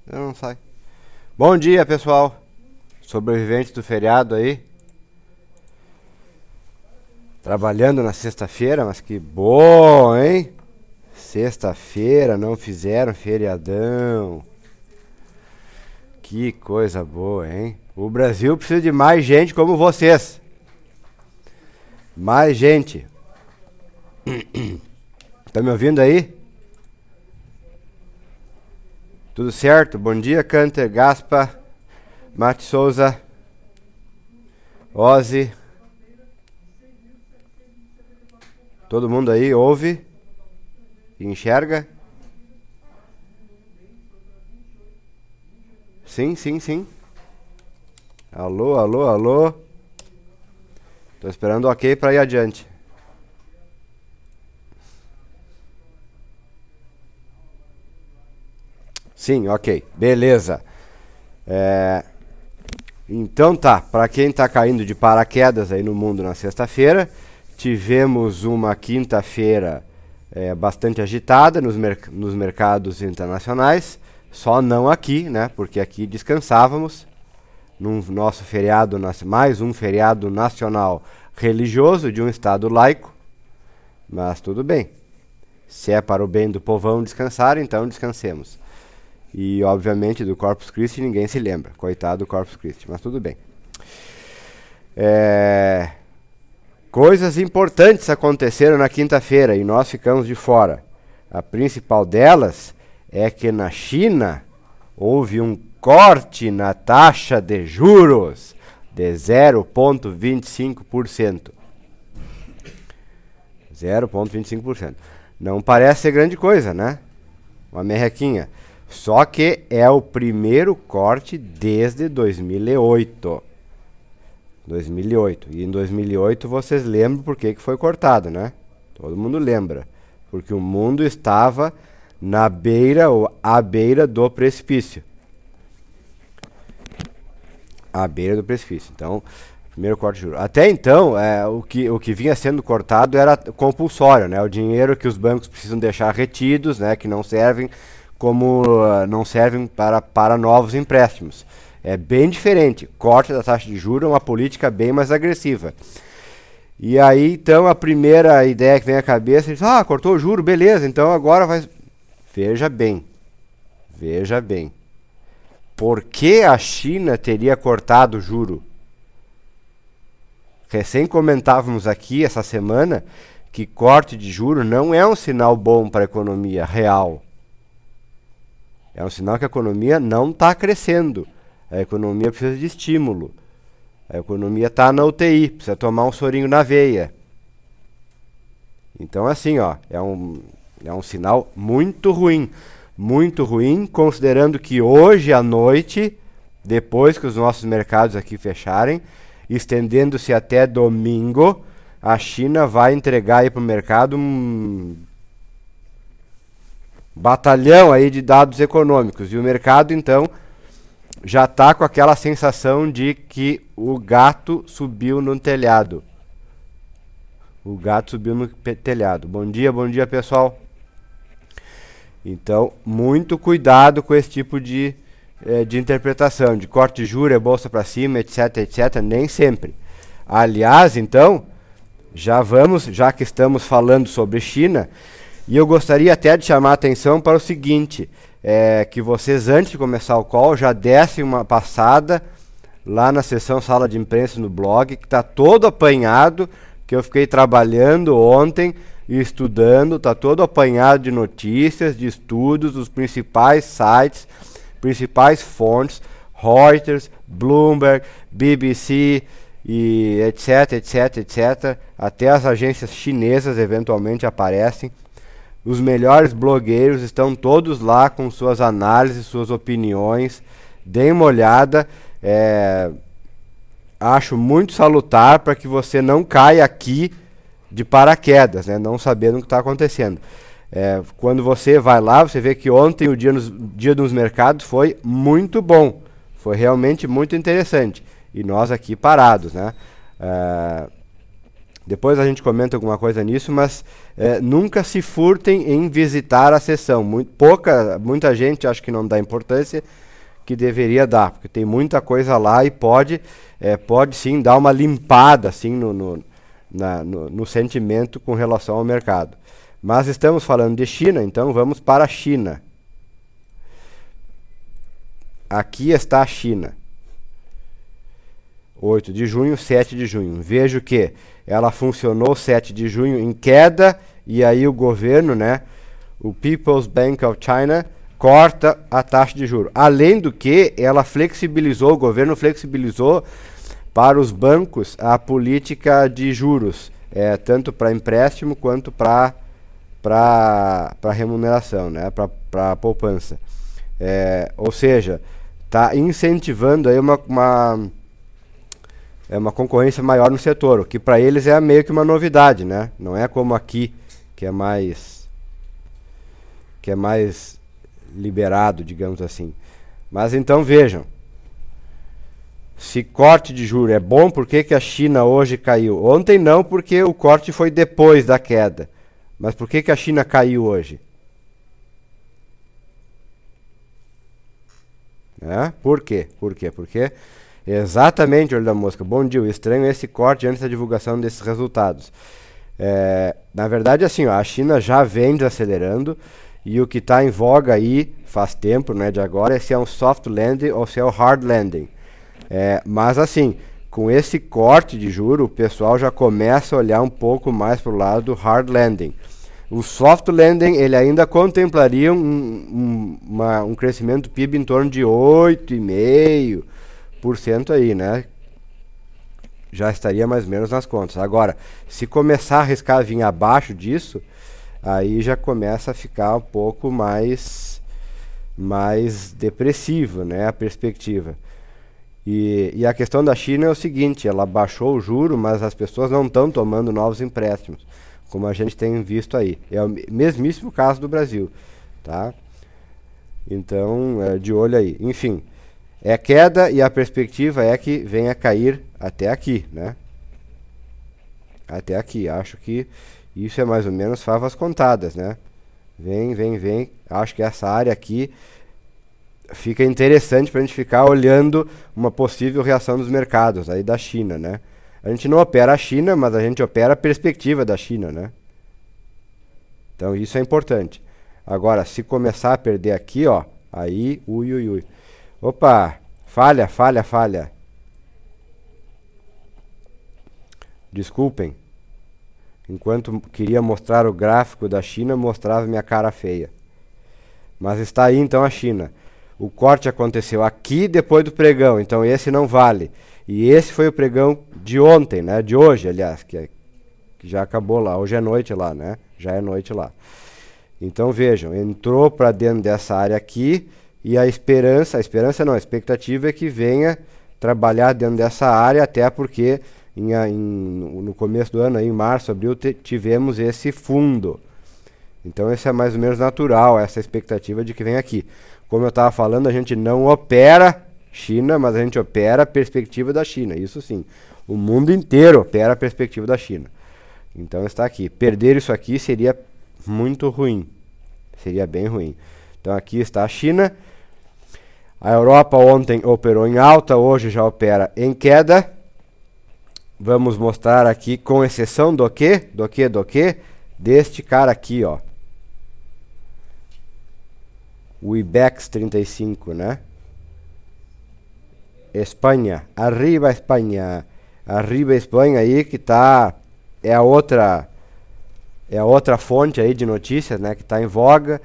Não sai. Bom dia, pessoal. Sobreviventes do feriado aí. Trabalhando na sexta-feira, mas que bom, hein? Sexta-feira, não fizeram feriadão. Que coisa boa, hein? O Brasil precisa de mais gente como vocês. Mais gente. Tá me ouvindo aí? Tudo certo? Bom dia, Canter, Gaspa, Mate Souza, Ozzy. Todo mundo aí ouve e enxerga? Sim, sim, sim. Alô, alô, alô. Tô esperando o ok pra ir adiante. Sim, ok. Beleza. Então tá, para quem tá caindo de paraquedas aí no mundo na sexta-feira, tivemos uma quinta-feira bastante agitada nos mercados internacionais, só não aqui, né? Porque aqui descansávamos num nosso feriado, mais um feriado nacional religioso de um estado laico, mas tudo bem. Se é para o bem do povão descansar, então descansemos. E, obviamente, do Corpus Christi ninguém se lembra. Coitado do Corpus Christi, mas tudo bem. Coisas importantes aconteceram na quinta-feira e nós ficamos de fora. A principal delas é que na China houve um corte na taxa de juros de 0,25%. 0,25%. Não parece ser grande coisa, né? Uma merrequinha. Só que é o primeiro corte desde 2008. 2008. E em 2008 vocês lembram por que foi cortado, né? Todo mundo lembra. Porque o mundo estava na beira ou à beira do precipício. À beira do precipício. Então, primeiro corte de juros. Até então, o que vinha sendo cortado era compulsório, né? O dinheiro que os bancos precisam deixar retidos, né? Que não servem para novos empréstimos. É bem diferente. Corte da taxa de juros é uma política bem mais agressiva. E aí, então, a primeira ideia que vem à cabeça é: cortou o juro, beleza, então agora vai... Veja bem. Por que a China teria cortado o juro? Recém comentávamos aqui essa semana que corte de juro não é um sinal bom para a economia real. É um sinal que a economia não está crescendo. A economia precisa de estímulo. A economia está na UTI, precisa tomar um sorinho na veia. Então, assim, é um sinal muito ruim. Muito ruim, considerando que hoje à noite, depois que os nossos mercados aqui fecharem, estendendo-se até domingo, a China vai entregar aí para o mercado um batalhão aí de dados econômicos. E o mercado, então, já está com aquela sensação de que o gato subiu no telhado. O gato subiu no telhado. Bom dia, pessoal. Então, muito cuidado com esse tipo de interpretação. De corte de juros, bolsa para cima, etc, etc. Nem sempre. Aliás, então, já que estamos falando sobre China... E eu gostaria até de chamar a atenção para o seguinte, que vocês, antes de começar o call, já dessem uma passada lá na seção sala de imprensa no blog, que está todo apanhado, que eu fiquei trabalhando ontem e estudando, está todo apanhado de notícias, de estudos, dos principais sites, principais fontes, Reuters, Bloomberg, BBC, e etc, etc, etc. Até as agências chinesas eventualmente aparecem. Os melhores blogueiros estão todos lá com suas análises, suas opiniões. Deem uma olhada. Acho muito salutar para que você não caia aqui de paraquedas, né, não sabendo o que está acontecendo. Quando você vai lá, você vê que ontem o dia dos mercados foi muito bom. Foi realmente muito interessante. E nós aqui parados, né? Depois a gente comenta alguma coisa nisso, mas nunca se furtem em visitar a sessão. Muita gente acha que não dá importância, que deveria dar, porque tem muita coisa lá e pode sim dar uma limpada assim, no sentimento com relação ao mercado. Mas estamos falando de China, então vamos para a China. Aqui está a China. 8 de junho, 7 de junho. Vejo que ela funcionou 7 de junho em queda, e aí o governo, né, o People's Bank of China, corta a taxa de juros. Além do que, o governo flexibilizou para os bancos a política de juros, tanto para empréstimo quanto para remuneração, né, para poupança. Ou seja, está incentivando aí uma concorrência maior no setor, o que para eles é meio que uma novidade, né? Não é como aqui, que é mais liberado, digamos assim. Mas então vejam, se corte de juros é bom, por que a China hoje caiu? Ontem não, porque o corte foi depois da queda. Mas por que a China caiu hoje? Por quê? Porque exatamente, olho da mosca. Bom dia, o estranho é esse corte antes da divulgação desses resultados. Na verdade, assim, ó, a China já vem desacelerando, e o que está em voga aí faz tempo, né, de agora, é se é um soft landing ou se é o hard landing. Mas assim, com esse corte de juro, o pessoal já começa a olhar um pouco mais para o lado do hard landing. O soft landing, ele ainda contemplaria um crescimento do PIB em torno de 8,5% aí, né? Já estaria mais ou menos nas contas. Agora, se começar a arriscar vir abaixo disso, aí já começa a ficar um pouco mais depressivo, né, a perspectiva. E a questão da China é o seguinte, ela baixou o juro, mas as pessoas não estão tomando novos empréstimos, como a gente tem visto aí. É o mesmíssimo caso do Brasil, tá? Então, de olho aí. Enfim, é queda, e a perspectiva é que venha a cair até aqui, né? Até aqui. Acho que isso é mais ou menos favas contadas, né? Vem. Acho que essa área aqui fica interessante para a gente ficar olhando uma possível reação dos mercados aí da China, né? A gente não opera a China, mas a gente opera a perspectiva da China, né? Então isso é importante. Agora, se começar a perder aqui, ó, aí, ui. Opa, falha. Desculpem. Enquanto queria mostrar o gráfico da China, mostrava minha cara feia. Mas está aí então a China. O corte aconteceu aqui depois do pregão, então esse não vale. E esse foi o pregão de ontem, né? De hoje, aliás, que já acabou lá. Hoje é noite lá, né? Já é noite lá. Então vejam, entrou para dentro dessa área aqui, e a expectativa é que venha trabalhar dentro dessa área, até porque no começo do ano, aí, em março, abril, tivemos esse fundo. Então esse é mais ou menos natural, essa expectativa de que venha aqui. Como eu estava falando, a gente não opera China, mas a gente opera a perspectiva da China, isso sim. O mundo inteiro opera a perspectiva da China. Então está aqui. Perder isso aqui seria muito ruim. Seria bem ruim. Então aqui está a China. A Europa ontem operou em alta, hoje já opera em queda. Vamos mostrar aqui, com exceção do quê? Deste cara aqui, ó. O IBEX 35, né? Espanha, arriba Espanha aí, que tá, é a outra fonte aí de notícias, né, que está em voga.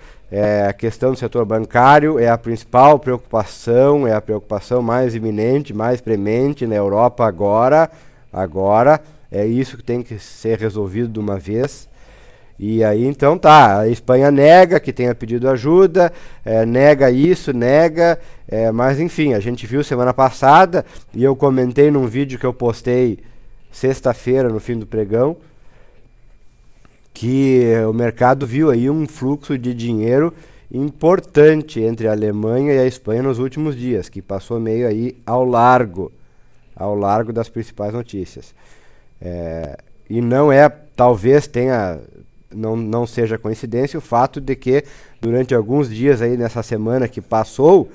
A questão do setor bancário é a principal preocupação, é a preocupação mais iminente, mais premente na Europa agora, é isso que tem que ser resolvido de uma vez. E aí então tá, a Espanha nega que tenha pedido ajuda, nega isso, mas enfim, a gente viu semana passada, e eu comentei num vídeo que eu postei sexta-feira no fim do pregão, que o mercado viu aí um fluxo de dinheiro importante entre a Alemanha e a Espanha nos últimos dias, que passou meio aí ao largo das principais notícias. e não é, talvez tenha, não seja coincidência o fato de que durante alguns dias aí nessa semana que passou,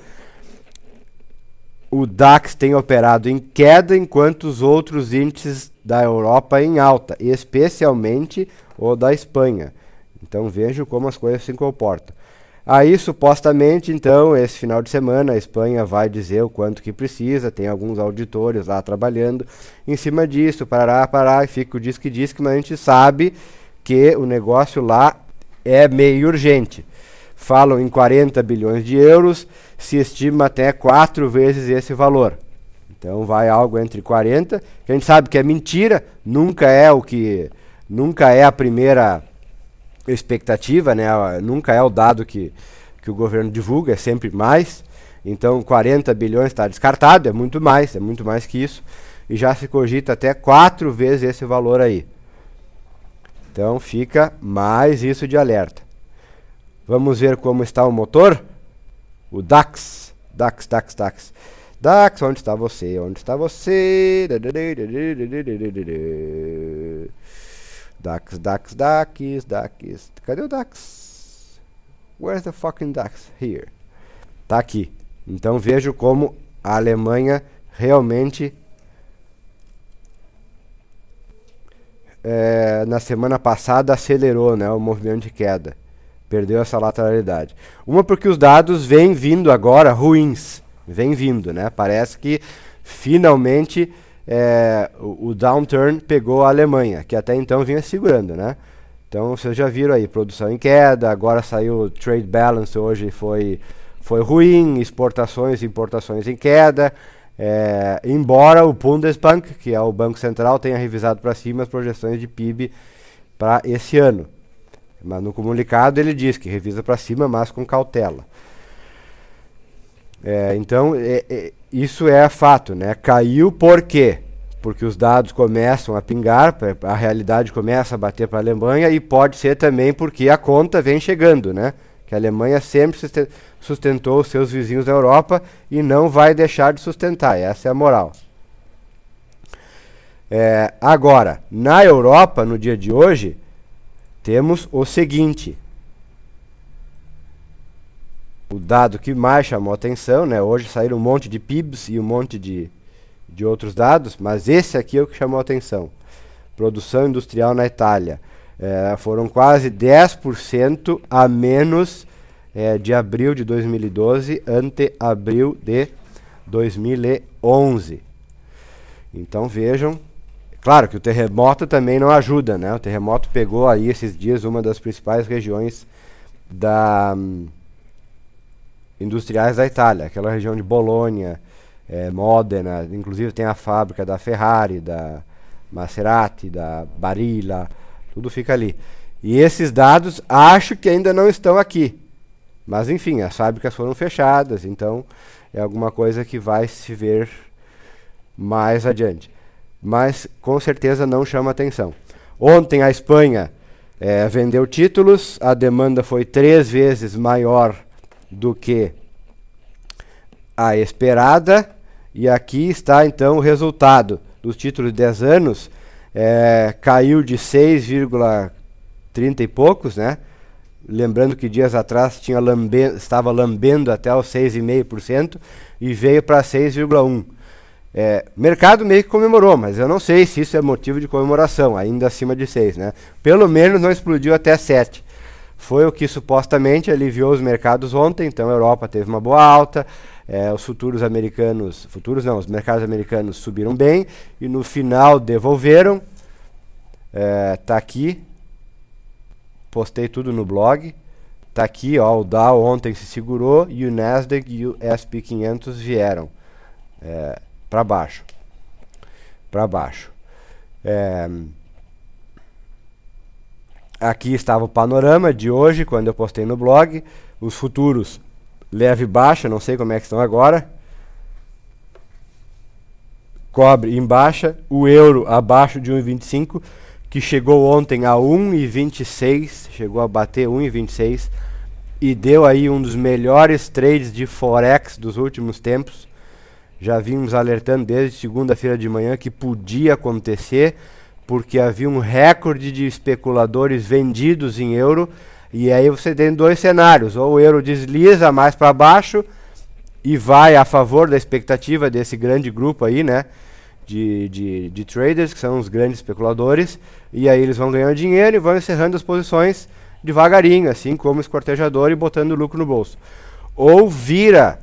o DAX tem operado em queda, enquanto os outros índices da Europa em alta, especialmente o da Espanha. Então vejam como as coisas se comportam. Aí, supostamente, então, esse final de semana, a Espanha vai dizer o quanto que precisa, tem alguns auditores lá trabalhando em cima disso, parará, e fica o diz que, mas a gente sabe que o negócio lá é meio urgente. Falam em 40 bilhões de euros, se estima até 4 vezes esse valor. Então vai algo entre 40, que a gente sabe que é mentira, nunca é a primeira expectativa, né? Nunca é o dado que o governo divulga, é sempre mais. Então 40 bilhões está descartado, é muito mais que isso, e já se cogita até 4 vezes esse valor aí. Então fica mais isso de alerta. Vamos ver como está o motor? O DAX. DAX, onde está você? DAX. Cadê o DAX? Where's the fucking DAX? Here. Tá aqui. Então vejo como a Alemanha realmente na semana passada acelerou, né, o movimento de queda. Perdeu essa lateralidade. Uma porque os dados vêm vindo agora ruins. Vêm vindo, né? Parece que finalmente o downturn pegou a Alemanha, que até então vinha segurando, né? Então vocês já viram aí, produção em queda, agora saiu o trade balance, hoje foi ruim, exportações e importações em queda, embora o Bundesbank, que é o Banco Central, tenha revisado para cima as projeções de PIB para esse ano. Mas no comunicado ele diz que revisa para cima, mas com cautela. Então, isso é fato, né? Caiu por quê? Porque os dados começam a pingar, a realidade começa a bater para a Alemanha, e pode ser também porque a conta vem chegando, né? Que a Alemanha sempre sustentou os seus vizinhos da Europa e não vai deixar de sustentar, essa é a moral. Agora, na Europa, no dia de hoje, temos o seguinte, o dado que mais chamou atenção, né? Hoje saíram um monte de PIBs e um monte de outros dados, mas esse aqui é o que chamou atenção. Produção industrial na Itália. Foram quase 10% a menos de abril de 2012 ante abril de 2011. Então vejam, claro que o terremoto também não ajuda, né? O terremoto pegou aí esses dias uma das principais regiões industriais da Itália, aquela região de Bolonha, Modena, inclusive tem a fábrica da Ferrari, da Maserati, da Barilla, tudo fica ali. E esses dados acho que ainda não estão aqui, mas enfim, as fábricas foram fechadas, então é alguma coisa que vai se ver mais adiante. Mas com certeza não chama atenção. Ontem a Espanha vendeu títulos, a demanda foi 3 vezes maior do que a esperada, e aqui está então o resultado dos títulos de 10 anos, caiu de 6,30 e poucos, né? Lembrando que dias atrás estava lambendo até os 6,5% e veio para 6,1%. Mercado meio que comemorou, mas eu não sei se isso é motivo de comemoração, ainda acima de 6, né? Pelo menos não explodiu até 7. Foi o que supostamente aliviou os mercados ontem, então a Europa teve uma boa alta, os mercados americanos subiram bem e no final devolveram. Tá aqui, postei tudo no blog, tá aqui, ó, o Dow ontem se segurou e o Nasdaq e o S&P 500 vieram para baixo. Aqui estava o panorama de hoje, quando eu postei no blog. Os futuros leve baixa, não sei como é que estão agora. Cobre em baixa, o euro abaixo de 1,25, que chegou ontem a 1,26, chegou a bater 1,26 e deu aí um dos melhores trades de Forex dos últimos tempos. Já vimos alertando desde segunda-feira de manhã que podia acontecer, porque havia um recorde de especuladores vendidos em euro, e aí você tem dois cenários: ou o euro desliza mais para baixo e vai a favor da expectativa desse grande grupo aí, né, de traders, que são os grandes especuladores, e aí eles vão ganhando dinheiro e vão encerrando as posições devagarinho, assim como esquartejador, e botando lucro no bolso. Ou vira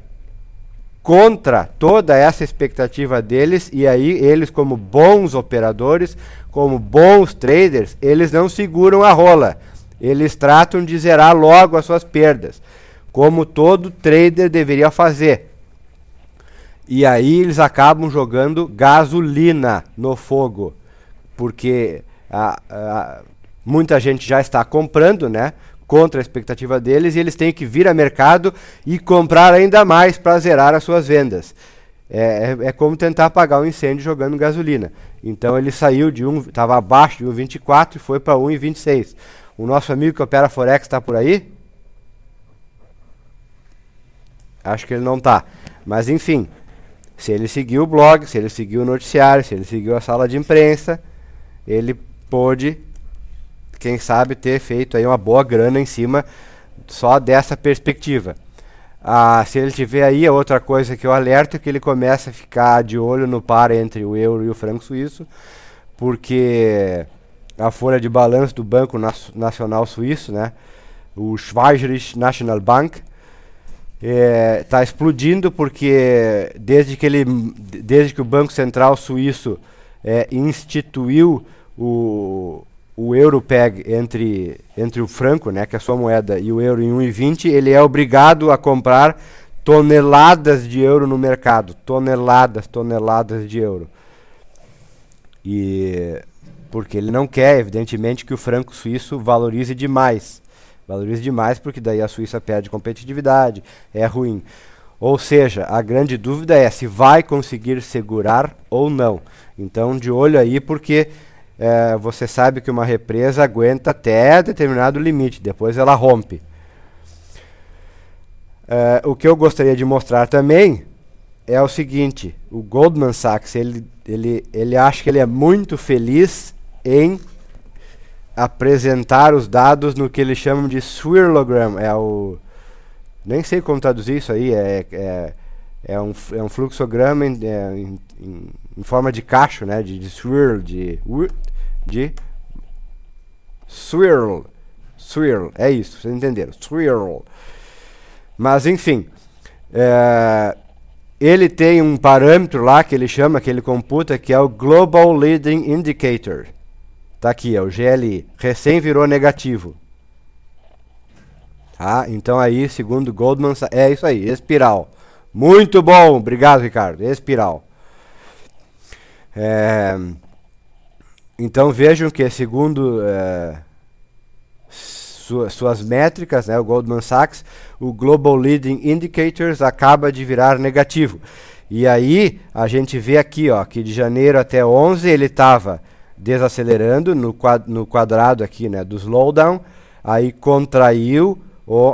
contra toda essa expectativa deles, e aí eles, como bons operadores, como bons traders, eles não seguram a rola. Eles tratam de zerar logo as suas perdas, como todo trader deveria fazer. E aí eles acabam jogando gasolina no fogo, porque muita gente já está comprando, né, contra a expectativa deles, e eles têm que vir a mercado e comprar ainda mais para zerar as suas vendas. É como tentar apagar um incêndio jogando gasolina. Então ele saiu estava abaixo de 1,24 e foi para 1,26. O nosso amigo que opera Forex está por aí? Acho que ele não está. Mas enfim, se ele seguiu o blog, se ele seguiu o noticiário, se ele seguiu a sala de imprensa, ele pôde, quem sabe, ter feito aí uma boa grana em cima só dessa perspectiva. Se ele tiver aí, a outra coisa que eu alerto é que ele começa a ficar de olho no par entre o euro e o franco suíço, porque a folha de balanço do Banco Nacional Suíço, né, o Schweizerische Nationalbank, está explodindo, porque desde que o Banco Central Suíço instituiu o Europeg entre o franco, né, que é a sua moeda, e o euro em 1,20, ele é obrigado a comprar toneladas de euro no mercado, toneladas de euro. E porque ele não quer, evidentemente, que o franco suíço valorize demais, porque daí a Suíça perde competitividade, é ruim. Ou seja, a grande dúvida é se vai conseguir segurar ou não. Então, de olho aí, porque você sabe que uma represa aguenta até determinado limite, depois ela rompe. O que eu gostaria de mostrar também é o seguinte: o Goldman Sachs, ele acha que ele é muito feliz em apresentar os dados no que eles chamam de swirlogram. Nem sei como traduzir isso aí, é um fluxograma em forma de cacho, né, de swirl, swirl, é isso, vocês entenderam, swirl. Mas enfim, ele tem um parâmetro lá que ele chama, que ele computa, que é o Global Leading Indicator. Tá aqui, é o GLI, recém virou negativo. Então aí, segundo Goldman Sachs, é isso aí, espiral. Muito bom, obrigado, Ricardo, espiral. Então vejam que, segundo suas métricas, né, o Goldman Sachs, o Global Leading Indicators acaba de virar negativo. E aí a gente vê aqui, ó, que de janeiro até 11 ele estava desacelerando no quadrado aqui, né, do slowdown, aí contraiu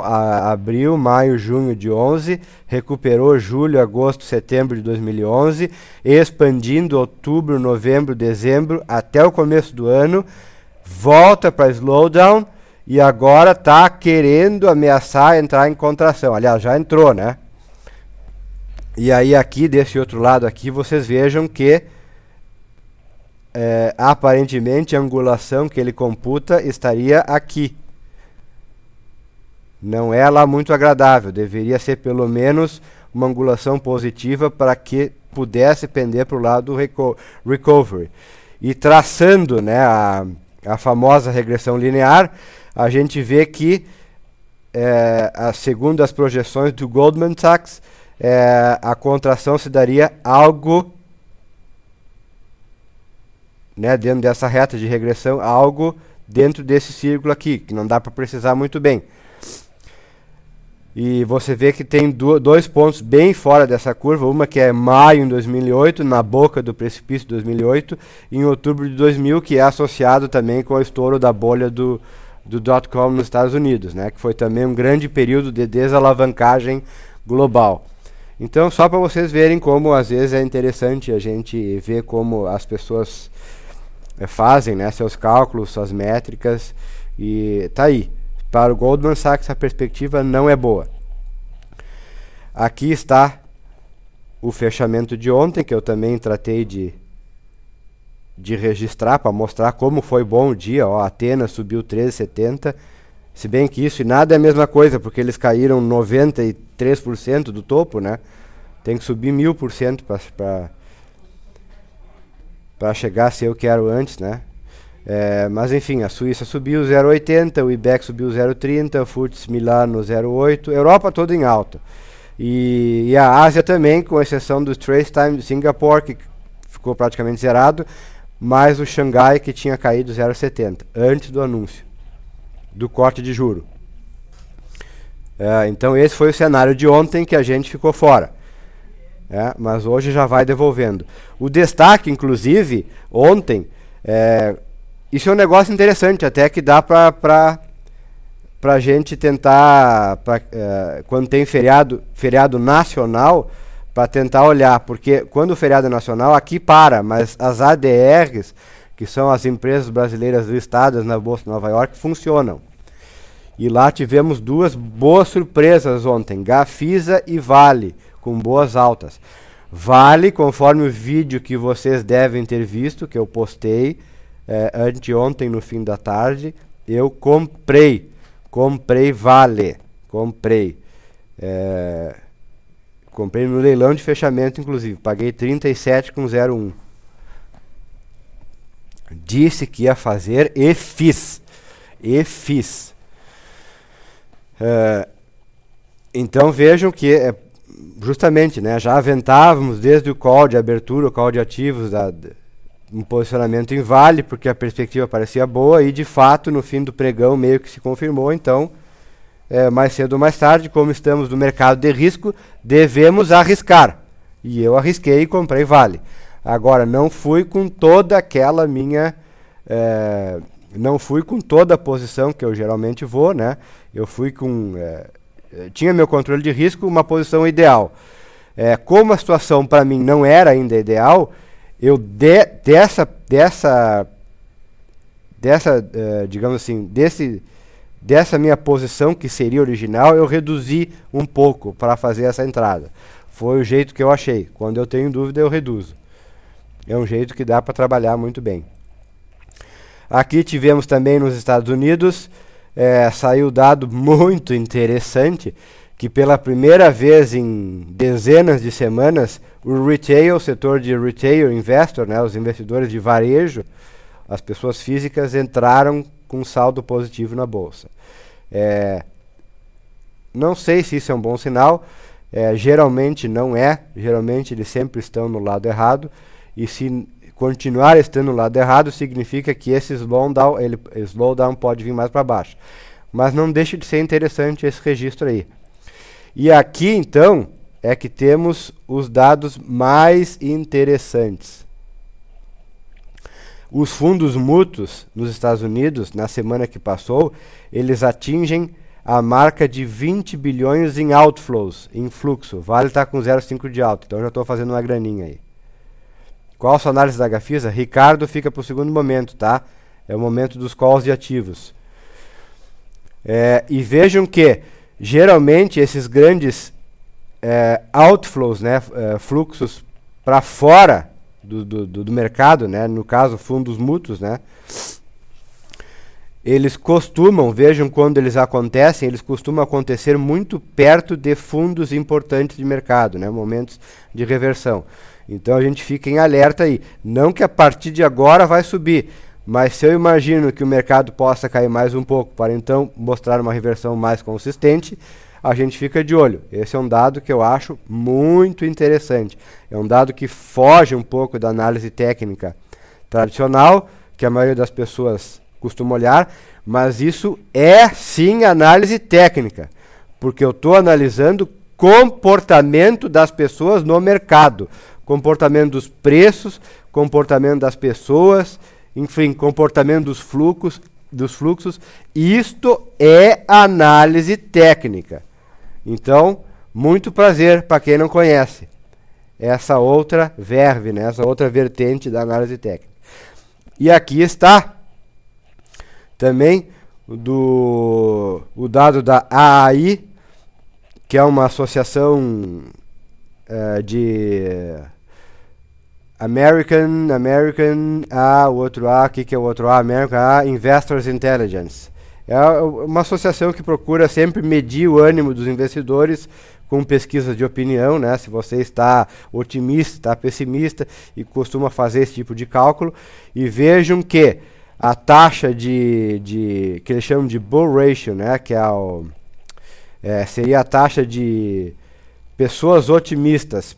abril, maio, junho de 11, recuperou julho, agosto, setembro de 2011, expandindo outubro, novembro, dezembro, até o começo do ano, volta para slowdown e agora está querendo ameaçar entrar em contração. Aliás, já entrou, né? E aí aqui, desse outro lado aqui, vocês vejam que aparentemente a angulação que ele computa estaria aqui. Não é lá muito agradável, deveria ser pelo menos uma angulação positiva para que pudesse pender para o lado do recovery. E traçando, né, a famosa regressão linear, a gente vê que, segundo as projeções do Goldman Sachs, a contração se daria algo, né, dentro dessa reta de regressão, algo dentro desse círculo aqui, que não dá para precisar muito bem. E você vê que tem dois pontos bem fora dessa curva, uma que é maio em 2008, na boca do precipício de 2008, e em outubro de 2000, que é associado também com o estouro da bolha do dot-com nos Estados Unidos, né, que foi também um grande período de desalavancagem global. Então, só para vocês verem como às vezes é interessante a gente ver como as pessoas fazem, né, seus cálculos, suas métricas, e tá aí. Para o Goldman Sachs a perspectiva não é boa. Aqui está o fechamento de ontem, que eu também tratei de registrar para mostrar como foi bom o dia. Ó, a Atenas subiu 13,70, se bem que isso e nada é a mesma coisa, porque eles caíram 93% do topo, né? Tem que subir 1000% para chegar a ser o que era antes, né? Mas enfim, a Suíça subiu 0,80, o IBEX subiu 0,30, o FTSE Milano 0,8, Europa toda em alta. E a Ásia também, com exceção do Straits Times de Singapore, que ficou praticamente zerado, mas o Xangai, que tinha caído 0,70, antes do anúncio do corte de juro. Então esse foi o cenário de ontem que a gente ficou fora. Mas hoje já vai devolvendo. O destaque, inclusive, ontem, isso é um negócio interessante, até que dá para a gente tentar, quando tem feriado nacional, para tentar olhar, porque quando o feriado é nacional, aqui para, mas as ADRs, que são as empresas brasileiras listadas na Bolsa de Nova York, funcionam. E lá tivemos duas boas surpresas ontem, Gafisa e Vale, com boas altas. Vale, conforme o vídeo que vocês devem ter visto, que eu postei anteontem no fim da tarde, eu comprei Vale, comprei no leilão de fechamento, inclusive, paguei 37,01. Disse que ia fazer e fiz. Então vejam que justamente, né, já aventávamos desde o call de abertura, o call de ativos, um posicionamento em Vale, porque a perspectiva parecia boa e de fato no fim do pregão meio que se confirmou. Então mais cedo ou mais tarde, como estamos no mercado de risco, devemos arriscar. E eu arrisquei e comprei Vale. Agora, não fui com toda aquela minha... não fui com toda a posição que eu geralmente vou, né? Eu fui com... tinha meu controle de risco, uma posição ideal. Como a situação para mim não era ainda ideal, eu digamos assim, dessa minha posição, que seria original, eu reduzi um pouco para fazer essa entrada. Foi o jeito que eu achei. Quando eu tenho dúvida, eu reduzo. É um jeito que dá para trabalhar muito bem. Aqui tivemos também nos Estados Unidos, saiu dado muito interessante, que pela primeira vez em dezenas de semanas, o setor de retail investor, né, os investidores de varejo, as pessoas físicas entraram com saldo positivo na bolsa. Não sei se isso é um bom sinal, geralmente não é, geralmente eles sempre estão no lado errado, e se continuar estando no lado errado, significa que esse slowdown pode vir mais para baixo. Mas não deixa de ser interessante esse registro aí. E aqui, então, é que temos os dados mais interessantes. Os fundos mútuos nos Estados Unidos, na semana que passou, eles atingem a marca de 20 bilhões em outflows, em fluxo. Vale está com 0,5 de alta, então já estou fazendo uma graninha aí. Qual a sua análise da Gafisa? Ricardo fica para o segundo momento, tá? É o momento dos calls de ativos. E vejam que, geralmente, esses grandes outflows, né, fluxos para fora do mercado, né, no caso, fundos mútuos, né, eles costumam, vejam quando eles acontecem, eles costumam acontecer muito perto de fundos importantes de mercado, né, momentos de reversão. Então a gente fica em alerta aí. Não que a partir de agora vai subir, mas se eu imagino que o mercado possa cair mais um pouco para então mostrar uma reversão mais consistente, a gente fica de olho. Esse é um dado que eu acho muito interessante. É um dado que foge um pouco da análise técnica tradicional, que a maioria das pessoas costuma olhar, mas isso é sim análise técnica, porque eu estou analisando comportamento das pessoas no mercado, comportamento dos preços, comportamento das pessoas, enfim, comportamento dos fluxos. Isto é análise técnica. Então, muito prazer para quem não conhece essa outra verve, né, essa outra vertente da análise técnica. E aqui está também o dado da AAI, que é uma associação de American, o outro A, o que é o outro A? American A, Investors Intelligence. É uma associação que procura sempre medir o ânimo dos investidores com pesquisas de opinião, né? Se você está otimista, está pessimista, e costuma fazer esse tipo de cálculo. E vejam que a taxa que eles chamam de Bull Ratio, né? Que seria a taxa de pessoas otimistas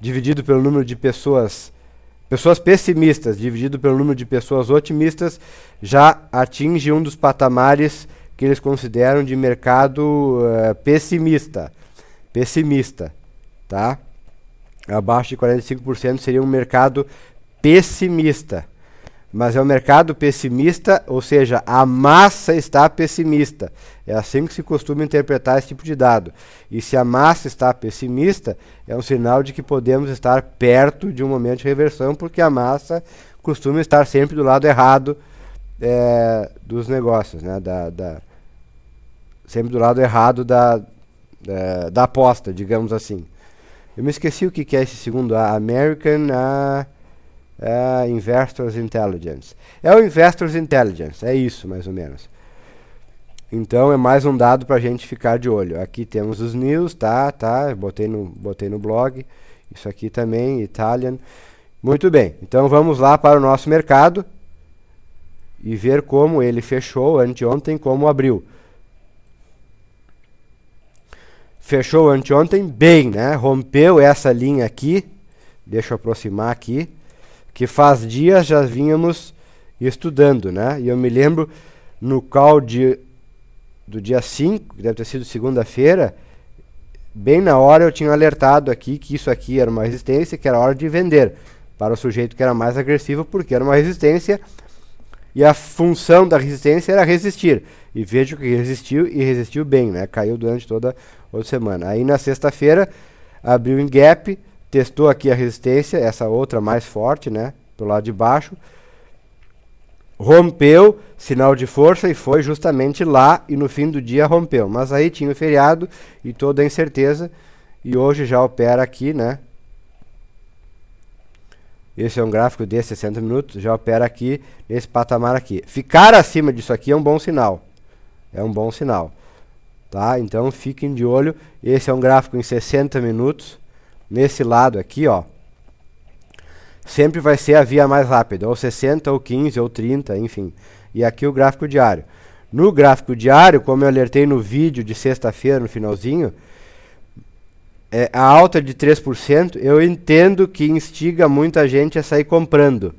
dividido pelo número de pessoas pessimistas dividido pelo número de pessoas otimistas, já atinge um dos patamares que eles consideram de mercado pessimista, tá? Abaixo de 45% seria um mercado pessimista. Mas é um mercado pessimista, ou seja, a massa está pessimista. É assim que se costuma interpretar esse tipo de dado. E se a massa está pessimista, é um sinal de que podemos estar perto de um momento de reversão, porque a massa costuma estar sempre do lado errado dos negócios, né? Sempre do lado errado da aposta, digamos assim. Eu me esqueci o que é esse segundo A. American Investors Intelligence. É o Investors Intelligence, é isso mais ou menos. Então é mais um dado para a gente ficar de olho. Aqui temos os news, tá? Botei no blog. Isso aqui também, Italian. Muito bem, então vamos lá para o nosso mercado e ver como ele fechou anteontem, como abriu. Fechou anteontem bem, né? Rompeu essa linha aqui. Deixa eu aproximar aqui. Que faz dias já vínhamos estudando, né? E eu me lembro no call do dia 5, que deve ter sido segunda-feira, bem na hora eu tinha alertado aqui que isso aqui era uma resistência, que era hora de vender para o sujeito que era mais agressivo, porque era uma resistência e a função da resistência era resistir. E vejo que resistiu e resistiu bem, né? Caiu durante toda a outra semana. Aí na sexta-feira abriu em gap, testou aqui a resistência, essa outra mais forte, né? Do lado de baixo. Rompeu, sinal de força, e foi justamente lá, e no fim do dia rompeu. Mas aí tinha o feriado e toda a incerteza, e hoje já opera aqui, né? Esse é um gráfico de 60 minutos, já opera aqui, nesse patamar aqui. Ficar acima disso aqui é um bom sinal. É um bom sinal. Tá? Então fiquem de olho. Esse é um gráfico em 60 minutos. Nesse lado aqui, ó, sempre vai ser a via mais rápida, ou 60, ou 15, ou 30, enfim. E aqui o gráfico diário. No gráfico diário, como eu alertei no vídeo de sexta-feira, no finalzinho, a alta de 3%, eu entendo que instiga muita gente a sair comprando.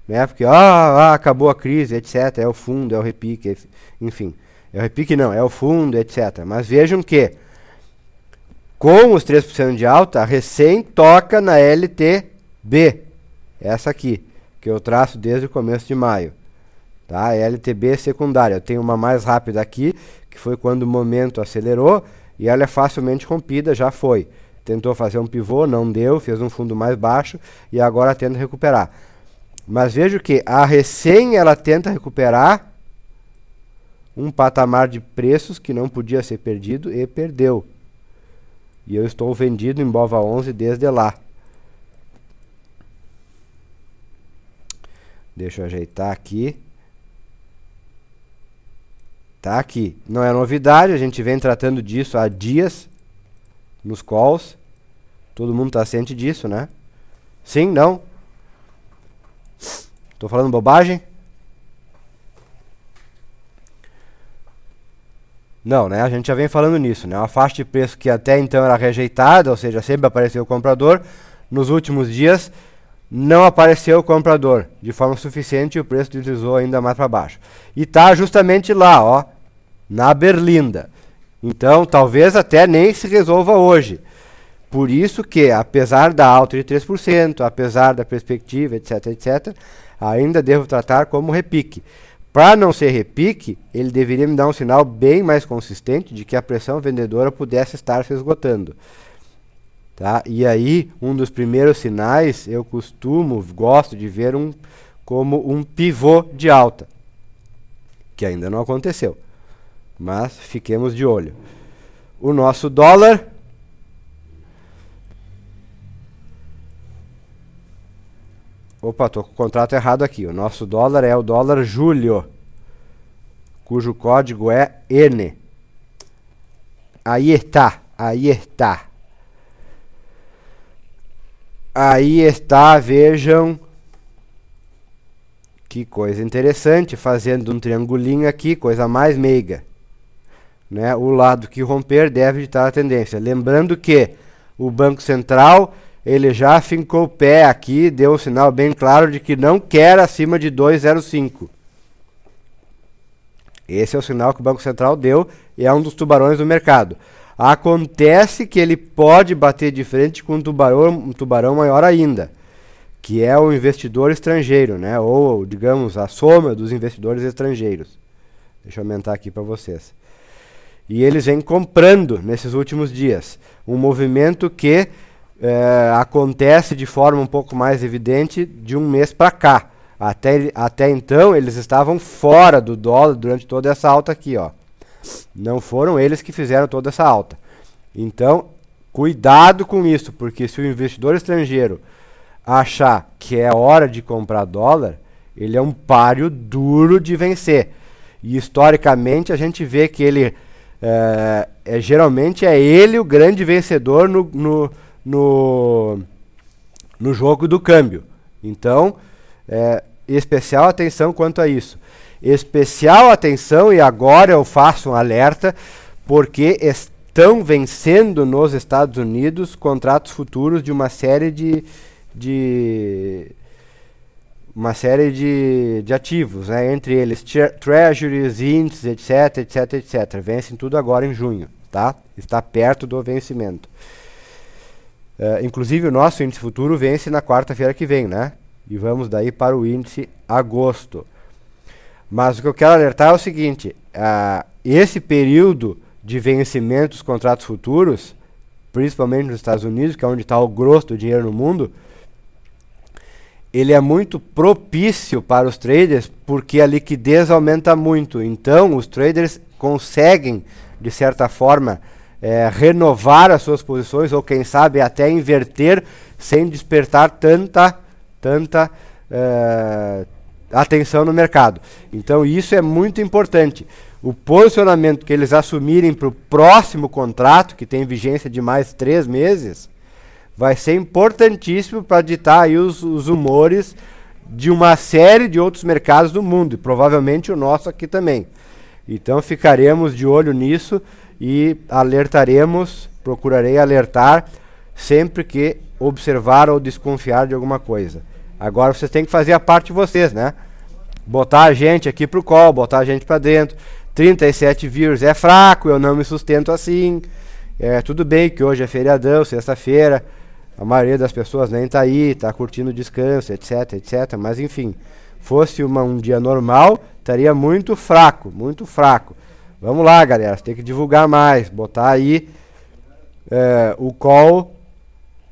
Né? Porque, acabou a crise, etc. É o fundo, é o repique, enfim. É o repique não, é o fundo, etc. Mas vejam que com os 3% de alta, recém toca na LTB. Essa aqui, que eu traço desde o começo de maio. Tá? LTB secundária. Eu tenho uma mais rápida aqui, que foi quando o momento acelerou, e ela é facilmente rompida, já foi. Tentou fazer um pivô, não deu, fez um fundo mais baixo, e agora tenta recuperar. Mas vejo que a recém ela tenta recuperar um patamar de preços que não podia ser perdido e perdeu. E eu estou vendido em BOVA11 desde lá. Deixa eu ajeitar aqui. Tá aqui. Não é novidade, a gente vem tratando disso há dias nos calls. Todo mundo está ciente disso, né? Sim, não? Estou falando bobagem? Não, né? A gente já vem falando nisso, né? Uma faixa de preço que até então era rejeitada, ou seja, sempre apareceu o comprador. Nos últimos dias não apareceu o comprador de forma suficiente e o preço deslizou ainda mais para baixo. E tá justamente lá, ó, na berlinda. Então, talvez até nem se resolva hoje. Por isso que, apesar da alta de 3%, apesar da perspectiva, etc, etc, ainda devo tratar como repique. Para não ser repique, ele deveria me dar um sinal bem mais consistente de que a pressão vendedora pudesse estar se esgotando. Tá? E aí, um dos primeiros sinais, eu gosto de ver como um pivô de alta, que ainda não aconteceu, mas fiquemos de olho. O nosso dólar, opa, estou com o contrato errado aqui. O nosso dólar é o dólar julho, cujo código é N. Aí está, aí está. Aí está, vejam, que coisa interessante, fazendo um triangulinho aqui, coisa mais meiga. Né? O lado que romper deve ditar a tendência. Lembrando que o Banco Central, ele já fincou o pé aqui, deu um sinal bem claro de que não quer acima de 2,05. Esse é o sinal que o Banco Central deu e é um dos tubarões do mercado. Acontece que ele pode bater de frente com um tubarão maior ainda, que é o investidor estrangeiro, né? Ou, digamos, a soma dos investidores estrangeiros. Deixa eu aumentar aqui para vocês. E eles vêm comprando nesses últimos dias. Um movimento que acontece de forma um pouco mais evidente de um mês para cá. Até então, eles estavam fora do dólar durante toda essa alta aqui, ó. Não foram eles que fizeram toda essa alta. Então, cuidado com isso, porque se o investidor estrangeiro achar que é hora de comprar dólar, ele é um páreo duro de vencer. E historicamente a gente vê que ele geralmente é ele o grande vencedor no jogo do câmbio. Então, especial atenção quanto a isso. Especial atenção, e agora eu faço um alerta, porque estão vencendo nos Estados Unidos contratos futuros de uma série de ativos, né? Entre eles treasuries, índices, etc, etc, etc. Vencem tudo agora em junho, tá? Está perto do vencimento. Inclusive o nosso índice futuro vence na quarta-feira que vem, né? E vamos daí para o índice agosto. Mas o que eu quero alertar é o seguinte, esse período de vencimento dos contratos futuros, principalmente nos Estados Unidos, que é onde está o grosso do dinheiro no mundo, ele é muito propício para os traders, porque a liquidez aumenta muito. Então, os traders conseguem, de certa forma, renovar as suas posições, ou quem sabe até inverter, sem despertar tanta atenção no mercado. Então isso é muito importante. O posicionamento que eles assumirem para o próximo contrato, que tem vigência de mais 3 meses, vai ser importantíssimo para ditar aí os humores de uma série de outros mercados do mundo, e provavelmente o nosso aqui também. Então ficaremos de olho nisso e procurarei alertar sempre que observar ou desconfiar de alguma coisa. Agora vocês têm que fazer a parte de vocês, né? Botar a gente aqui pro call, botar a gente para dentro. 37 views é fraco, eu não me sustento assim. Tudo bem que hoje é feriadão, sexta-feira, a maioria das pessoas nem tá aí, tá curtindo descanso, etc, etc. Mas enfim, fosse um dia normal, estaria muito fraco, muito fraco. Vamos lá, galera, tem que divulgar mais, botar aí o call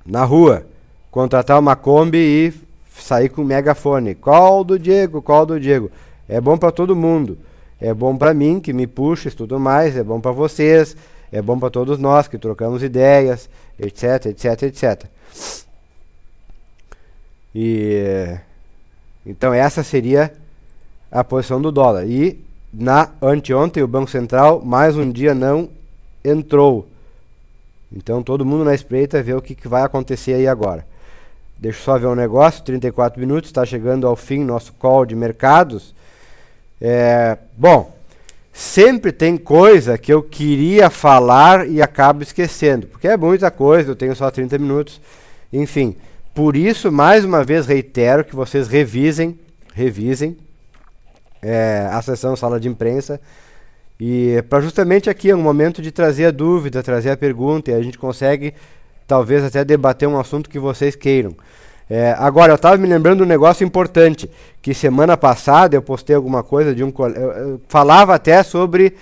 na rua, contratar uma Kombi e sair com o megafone. Call do Diego, call do Diego. É bom para todo mundo. É bom para mim, que me puxa e tudo mais. É bom para vocês. É bom para todos nós, que trocamos ideias, etc, etc, etc. Então essa seria a posição do dólar. E anteontem o Banco Central mais um dia não entrou. Então todo mundo na espreita vê o que vai acontecer aí agora. Deixa eu só ver um negócio, 34 minutos, está chegando ao fim nosso call de mercados. Bom, sempre tem coisa que eu queria falar e acabo esquecendo, porque é muita coisa, eu tenho só 30 minutos. Enfim, por isso, mais uma vez, reitero que vocês revisem a sessão sala de imprensa, e para justamente aqui é um momento de trazer a dúvida, trazer a pergunta, e a gente consegue talvez até debater um assunto que vocês queiram. Agora, eu estava me lembrando de um negócio importante, que semana passada eu postei alguma coisa de eu falava até sobre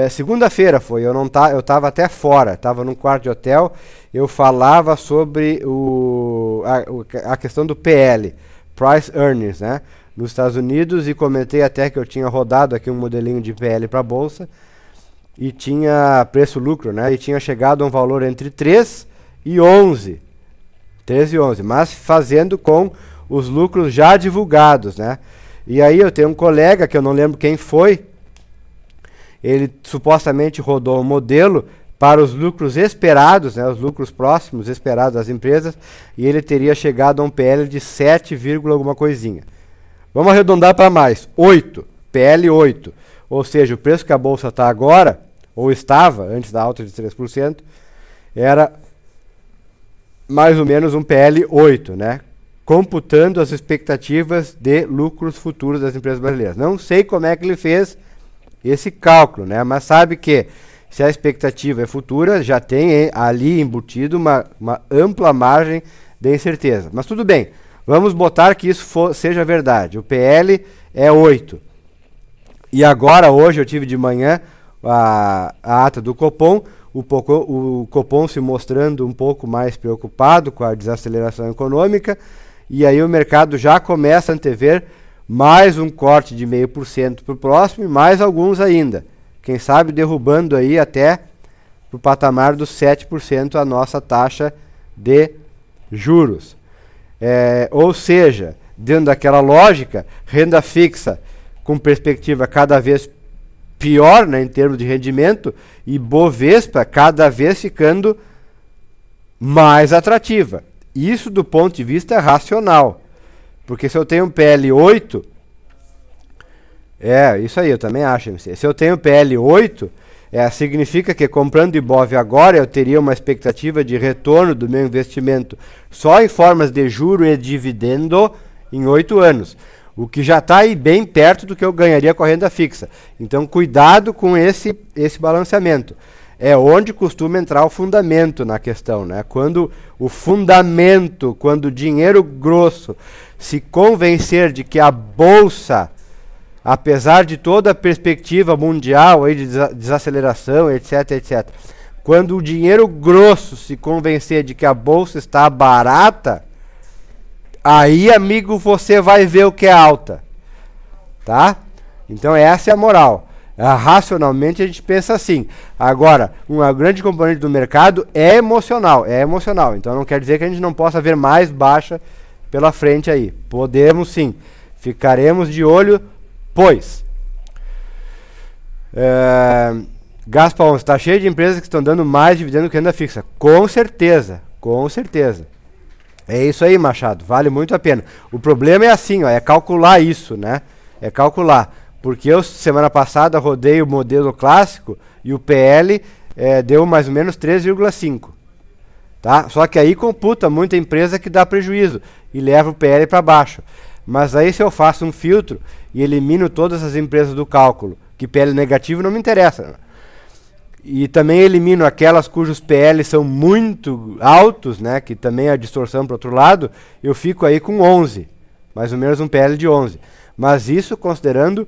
Segunda-feira foi, eu estava até fora, estava num quarto de hotel, eu falava sobre a questão do PL, Price Earnings, né, nos Estados Unidos, e comentei até que eu tinha rodado aqui um modelinho de PL para a Bolsa, e tinha preço-lucro, né, e tinha chegado a um valor entre 3 e 11, mas fazendo com os lucros já divulgados, né. E aí eu tenho um colega, que eu não lembro quem foi, ele supostamente rodou um modelo para os lucros esperados, né, os lucros próximos esperados das empresas, e ele teria chegado a um PL de 7, alguma coisinha. Vamos arredondar para mais, 8, PL 8, ou seja, o preço que a Bolsa está agora, ou estava, antes da alta de 3%, era mais ou menos um PL 8, né, computando as expectativas de lucros futuros das empresas brasileiras. Não sei como é que ele fez esse cálculo, né? Mas sabe que se a expectativa é futura, já tem ali embutido uma ampla margem de incerteza. Mas tudo bem, vamos botar que isso seja verdade. O PL é 8. E agora, hoje, eu tive de manhã a ata do Copom, o Copom se mostrando um pouco mais preocupado com a desaceleração econômica, e aí o mercado já começa a antever mais um corte de 0,5% para o próximo e mais alguns ainda. Quem sabe derrubando aí até para o patamar dos 7% a nossa taxa de juros. Ou seja, dentro daquela lógica, renda fixa com perspectiva cada vez pior, né, em termos de rendimento, e Bovespa cada vez ficando mais atrativa. Isso do ponto de vista racional. Porque se eu tenho um PL 8, isso aí, eu também acho. Se eu tenho PL 8, significa que comprando Ibov agora eu teria uma expectativa de retorno do meu investimento só em formas de juro e dividendo em 8 anos. O que já está aí bem perto do que eu ganharia com a renda fixa. Então cuidado com esse balanceamento. É onde costuma entrar o fundamento na questão, né? Quando o dinheiro grosso se convencer de que a Bolsa, apesar de toda a perspectiva mundial aí de desaceleração, etc., quando o dinheiro grosso se convencer de que a Bolsa está barata, aí, amigo, você vai ver o que é alta. Tá? Então essa é a moral. Racionalmente a gente pensa assim. Agora, uma grande componente do mercado é emocional. Então não quer dizer que a gente não possa ver mais baixa pela frente aí. Podemos sim. Ficaremos de olho, pois. Gaspar, está cheio de empresas que estão dando mais dividendo que renda fixa. Com certeza. É isso aí, Machado. Vale muito a pena. O problema é assim, é calcular isso, né? É calcular. Porque eu, semana passada, rodei o modelo clássico e o PL deu mais ou menos 3,5. Tá? Só que aí computa muita empresa que dá prejuízo e leva o PL para baixo. Mas aí se eu faço um filtro e elimino todas as empresas do cálculo, que PL negativo não me interessa. E também elimino aquelas cujos PL são muito altos, né, que também é a distorção para o outro lado, eu fico aí com 11. Mais ou menos um PL de 11. Mas isso considerando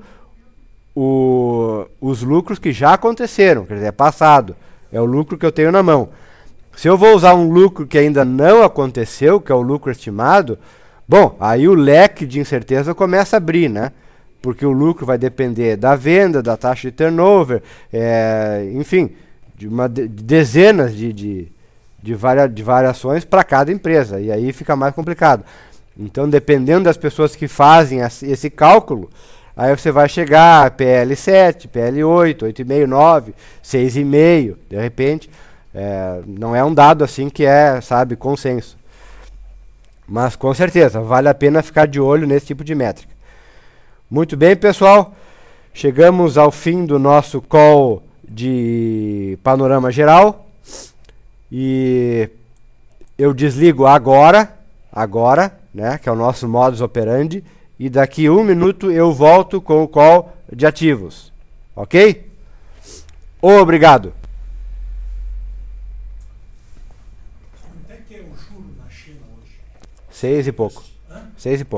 os lucros que já aconteceram, quer dizer, é passado, é o lucro que eu tenho na mão. Se eu vou usar um lucro que ainda não aconteceu, que é o lucro estimado, bom, aí o leque de incerteza começa a abrir, né? Porque o lucro vai depender da venda, da taxa de turnover, enfim, de dezenas de variações para cada empresa, e aí fica mais complicado. Então, dependendo das pessoas que fazem esse cálculo, aí você vai chegar a PL 7, PL 8, 8,5, 9, 6,5, de repente. Não é um dado assim que sabe, consenso. Mas com certeza, vale a pena ficar de olho nesse tipo de métrica. Muito bem, pessoal. Chegamos ao fim do nosso call de panorama geral. E eu desligo agora, né, que é o nosso modus operandi. E daqui 1 minuto eu volto com o call de ativos. Ok? Obrigado. Quanto é que é o juro na China hoje? 6 e pouco. 6 e pouco.